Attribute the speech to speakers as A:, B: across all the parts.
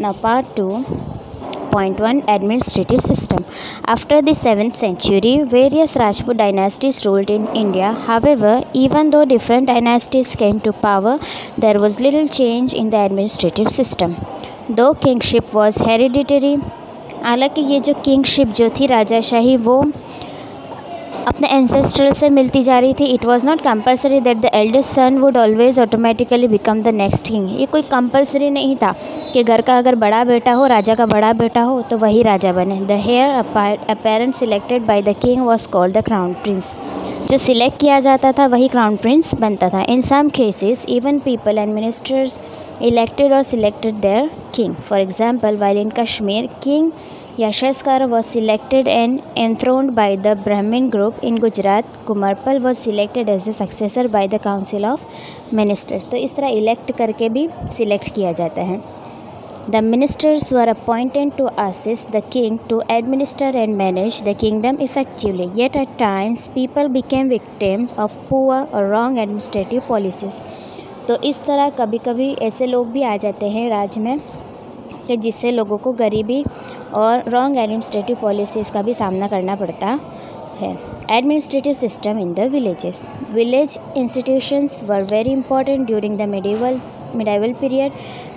A: Now, part 2.1 Administrative System. After the 7th century, various Rajput dynasties ruled in India. However, even though different dynasties came to power, there was little change in the administrative system. Though kingship was hereditary, हालांकि ये जो kingship जो थी राजाशाही वो अपने ancestral से मिलती जा रही थी. It was not compulsory that the eldest son would always automatically become the next king. ये कोई कंपल्सरी नहीं था कि घर का अगर बड़ा बेटा हो, राजा का बड़ा बेटा हो, तो वही राजा बने. The heir apparent selected by the king was called the crown prince. जो सिलेक्ट किया जाता था वही क्राउन प्रिंस बनता था. In some cases even people and ministers elected or selected their king. For example, while in Kashmir, king Yashaskarta was selected and enthroned by the Brahmin group. In Gujarat, Kumarpal was selected as the successor by the Council of Ministers. तो इस तरह elect करके भी select किया जाता है. The ministers were appointed to assist the king to administer and manage the kingdom effectively. Yet at times, people became victims of poor or wrong administrative policies. तो इस तरह कभी कभी ऐसे लोग भी आ जाते हैं राज में कि जिससे लोगों को गरीबी और रॉन्ग एडमिनिस्ट्रेटिव पॉलिसीज़ का भी सामना करना पड़ता है. Administrative system in the villages. Village institutions were very important during the medieval period.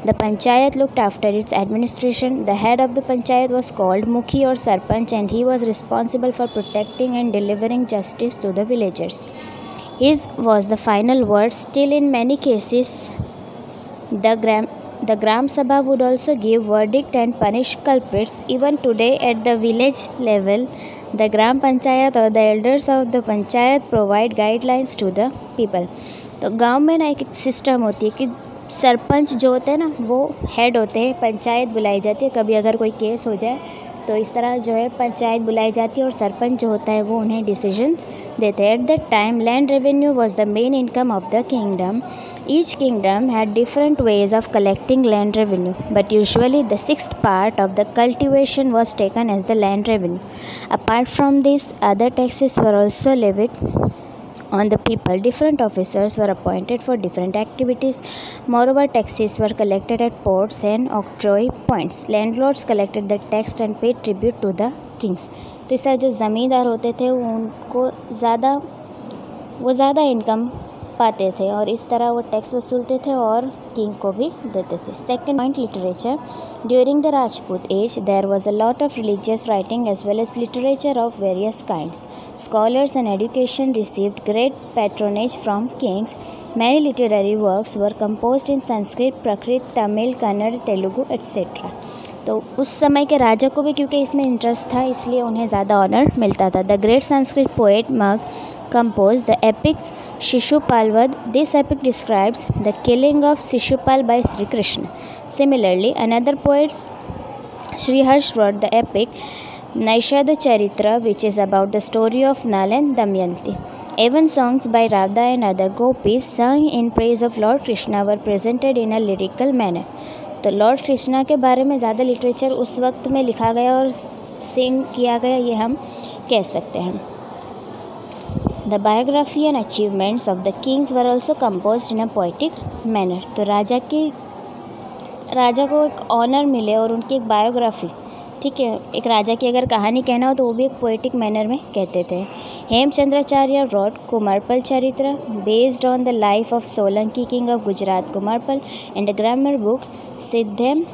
A: The panchayat looked after its administration. The head of the panchayat was called mukhi or sarpanch, and he was responsible for protecting and delivering justice to the villagers. His was the final word. Still, in many cases, the Gram Sabha would also give verdict and punish culprits. Even today, at the village level, the Gram Panchayat or the elders of the Panchayat provide guidelines to the people. तो गांव में ना एक system होती है कि सरपंच जो होते हैं ना वो हेड होते हैं, पंचायत बुलाई जाती है. कभी अगर कोई केस हो जाए तो इस तरह जो है पंचायत बुलाई जाती है और सरपंच जो होता है वो उन्हें डिसीजन देते हैं. At that time land revenue was the main income of the kingdom. Each kingdom had different ways of collecting land revenue, but usually the sixth part of the cultivation was taken as the land revenue. Apart from this, other taxes were also levied on the people. Different officers were appointed for different activities. Moreover, taxes were collected at ports and octroi points. Landlords collected the tax and paid tribute to the kings. तो इस जो ज़मींदार होते थे उनको ज़्यादा income पाते थे और इस तरह वो टैक्स वसूलते थे और किंग को भी देते थे. Second point, literature. During the Rajput age there was a lot of religious writing as well as literature of various kinds. Scholars and education received great patronage from kings. Many literary works were composed in Sanskrit, Prakrit, Tamil, Kannada, Telugu etcetera. तो उस समय के राजा को भी क्योंकि इसमें interest था इसलिए उन्हें ज़्यादा ऑनर मिलता था. The great Sanskrit poet mug composed the epics Shishupal Vad. This epic describes the killing of Shishupal by Sri Krishna. Similarly, another poet, Sriharsh, wrote the epic Naishad Charitra, which is about the story of Nal and Damayanti. Even songs by Radha and other gopis sung in praise of Lord Krishna were presented in a lyrical manner. तो Lord Krishna के बारे में ज़्यादा literature उस वक्त में लिखा गया और सिंग किया गया, ये हम कह सकते हैं. The biography and achievements of the kings were also composed in a poetic manner. तो राजा को एक ऑनर मिले और उनकी एक बायोग्राफी, ठीक है, एक राजा की अगर कहानी कहना हो तो वो भी एक पोएटिक मैनर में कहते थे. Hemchandracharya wrote Kumarpal Charitra based on the life of Solanki king of Gujarat Kumarpal, and a grammar book Siddhem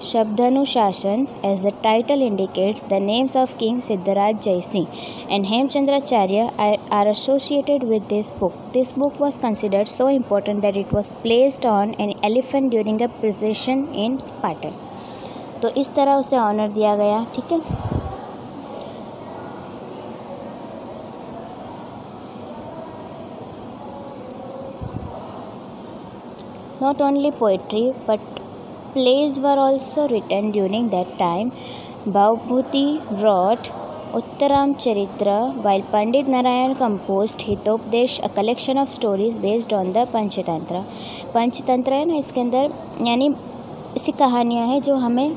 A: Shabdanushashan, as the title indicates, the names of King Siddharaj Jaisingh and Hemchandracharya are associated with this book. This book was considered so important that it was placed on an elephant during a procession in Patan. तो इस तरह उसे honour दिया गया. ठीक है. Not only poetry but plays were also written during that time. Bhavbhuti wrote Uttaram Charitra, while Pandit Narayan composed Hitopdesh, a collection of stories based on the Panchatantra. Panchatantra है ना, इसके अंदर यानी ऐसी कहानियाँ हैं जो हमें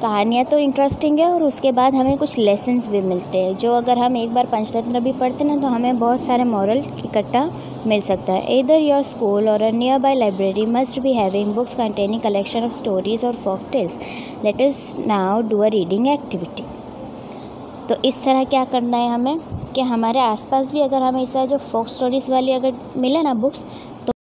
A: कहानियाँ तो इंटरेस्टिंग है और उसके बाद हमें कुछ लेसन्स भी मिलते हैं, जो अगर हम एक बार पंचतंत्र भी पढ़ते ना तो हमें बहुत सारे मॉरल इकट्ठा मिल सकता है। Either your school or a nearby library must be having books containing collection of stories or folk tales. Let us now do a reading activity. तो इस तरह क्या करना है हमें कि हमारे आसपास भी अगर हमें इस तरह जो फोक स्टोरीज़ वाली अगर मिले ना बुक्स,